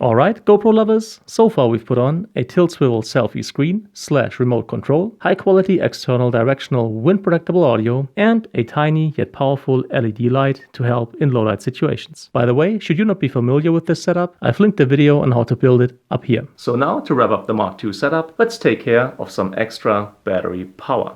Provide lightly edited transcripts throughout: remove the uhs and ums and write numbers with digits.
Alright, GoPro lovers, so far we've put on a tilt swivel selfie screen / remote control, high quality external directional wind protectable audio, and a tiny yet powerful LED light to help in low light situations. By the way, should you not be familiar with this setup, I've linked the video on how to build it up here. So now to wrap up the Mark II setup, let's take care of some extra battery power.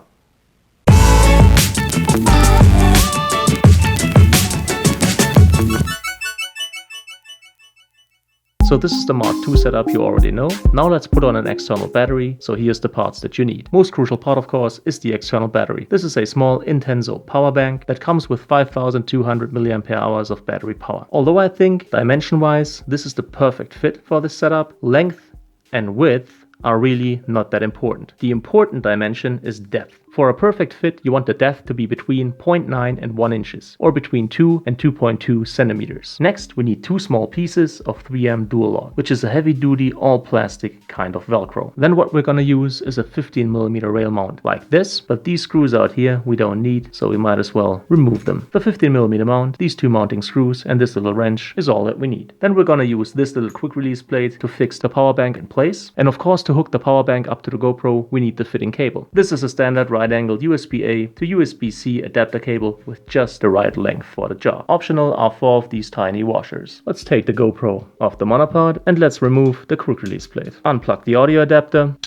So this is the Mark II setup you already know. Now let's put on an external battery. So here's the parts that you need. Most crucial part, of course, is the external battery. This is a small Intenso power bank that comes with 5200 mAh of battery power. Although I think dimension-wise, this is the perfect fit for this setup, length and width are really not that important. The important dimension is depth. For a perfect fit, you want the depth to be between 0.9 and 1 inches, or between 2 and 2.2 centimeters. Next, we need 2 small pieces of 3M dual lock, which is a heavy-duty, all-plastic kind of Velcro. Then what we're gonna use is a 15mm rail mount, like this, but these screws out here we don't need, so we might as well remove them. The 15mm mount, these 2 mounting screws, and this little wrench is all that we need. Then we're gonna use this little quick release plate to fix the power bank in place, and of course to hook the power bank up to the GoPro, we need the fitting cable. This is a standard right-angled USB-A to USB-C adapter cable with just the right length for the job. Optional are 4 of these tiny washers. Let's take the GoPro off the monopod and let's remove the quick release plate. Unplug the audio adapter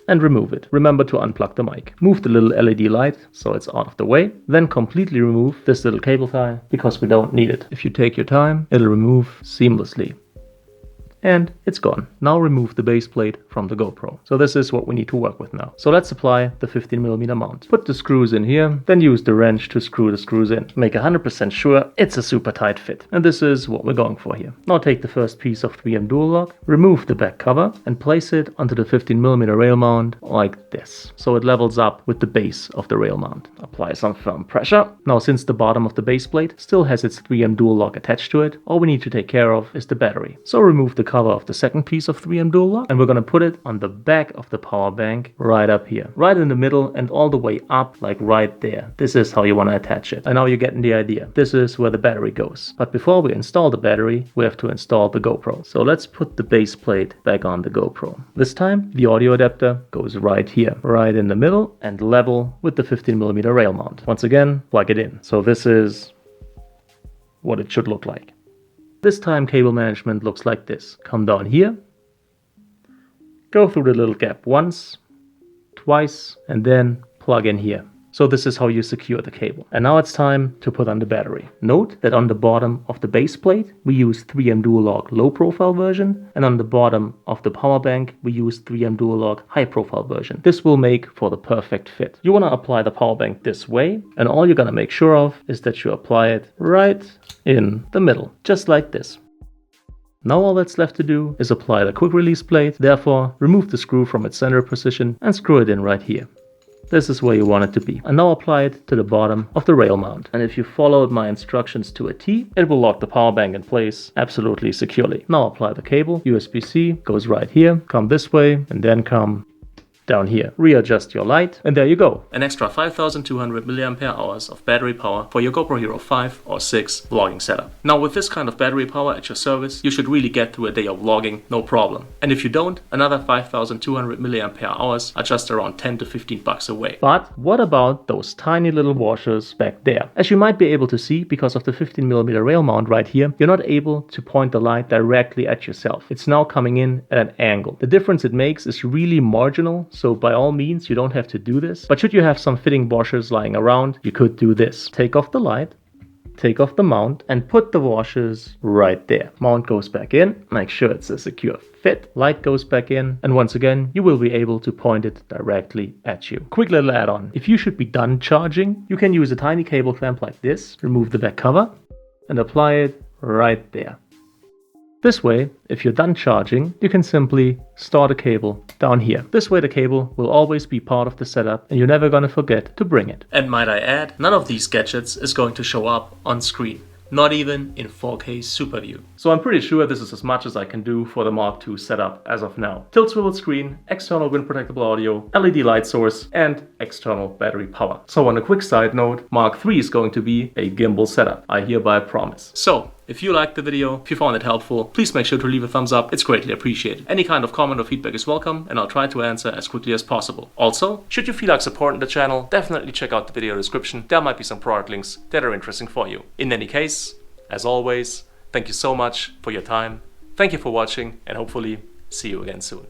and remove it. Remember to unplug the mic. Move the little LED light so it's out of the way. Then completely remove this little cable tie because we don't need it. If you take your time, it'll remove seamlessly. And it's gone. Now remove the base plate from the GoPro. So this is what we need to work with now. So let's apply the 15mm mount. Put the screws in here, then use the wrench to screw the screws in. Make 100% sure it's a super tight fit. And this is what we're going for here. Now take the first piece of 3M dual lock, remove the back cover and place it onto the 15mm rail mount like this. So it levels up with the base of the rail mount. Apply some firm pressure. Now since the bottom of the base plate still has its 3M dual lock attached to it, all we need to take care of is the battery. So remove the cover of the second piece of 3M dual lock and we're going to put it on the back of the power bank right up here, right in the middle and all the way up, like right there. This is how you want to attach it. And now you're getting the idea. This is where the battery goes. But before we install the battery, we have to install the GoPro. So let's put the base plate back on the GoPro. This time the audio adapter goes right here, right in the middle and level with the 15mm rail mount. Once again, plug it in. So this is what it should look like. This time cable management looks like this. Come down here, go through the little gap once, twice, and then plug in here. So this is how you secure the cable. And now it's time to put on the battery. Note that on the bottom of the base plate, we use 3M dual lock low profile version. And on the bottom of the power bank, we use 3M dual lock high profile version. This will make for the perfect fit. You want to apply the power bank this way. And all you're going to make sure of is that you apply it right in the middle, just like this. Now all that's left to do is apply the quick release plate. Therefore, remove the screw from its center position and screw it in right here. This is where you want it to be. And now apply it to the bottom of the rail mount. And if you followed my instructions to a T, it will lock the power bank in place absolutely securely. Now apply the cable. USB-C goes right here. Come this way and then come down here. Readjust your light and there you go. An extra 5200 mAh of battery power for your GoPro Hero 5 or 6 vlogging setup. Now with this kind of battery power at your service, you should really get through a day of vlogging, no problem. And if you don't, another 5200 mAh are just around 10 to 15 bucks away. But what about those tiny little washers back there? As you might be able to see, because of the 15mm rail mount right here, you're not able to point the light directly at yourself. It's now coming in at an angle. The difference it makes is really marginal. So by all means, you don't have to do this. But should you have some fitting washers lying around, you could do this. Take off the light, take off the mount, and put the washers right there. Mount goes back in, make sure it's a secure fit. Light goes back in, and once again, you will be able to point it directly at you. Quick little add-on. If you should be done charging, you can use a tiny cable clamp like this, remove the back cover, and apply it right there. This way, if you're done charging, you can simply start a cable down here. This way the cable will always be part of the setup and you're never gonna forget to bring it. And might I add, none of these gadgets is going to show up on screen. Not even in 4K Super View. So I'm pretty sure this is as much as I can do for the Mark II setup as of now. Tilt swivel screen, external wind protectable audio, LED light source, and external battery power. So on a quick side note, Mark III is going to be a gimbal setup. I hereby promise. So, If you liked the video, if you found it helpful, please make sure to leave a thumbs up. It's greatly appreciated. Any kind of comment or feedback is welcome, and I'll try to answer as quickly as possible. Also, should you feel like supporting the channel, definitely check out the video description. There might be some product links that are interesting for you. In any case, as always, thank you so much for your time. Thank you for watching, and hopefully see you again soon.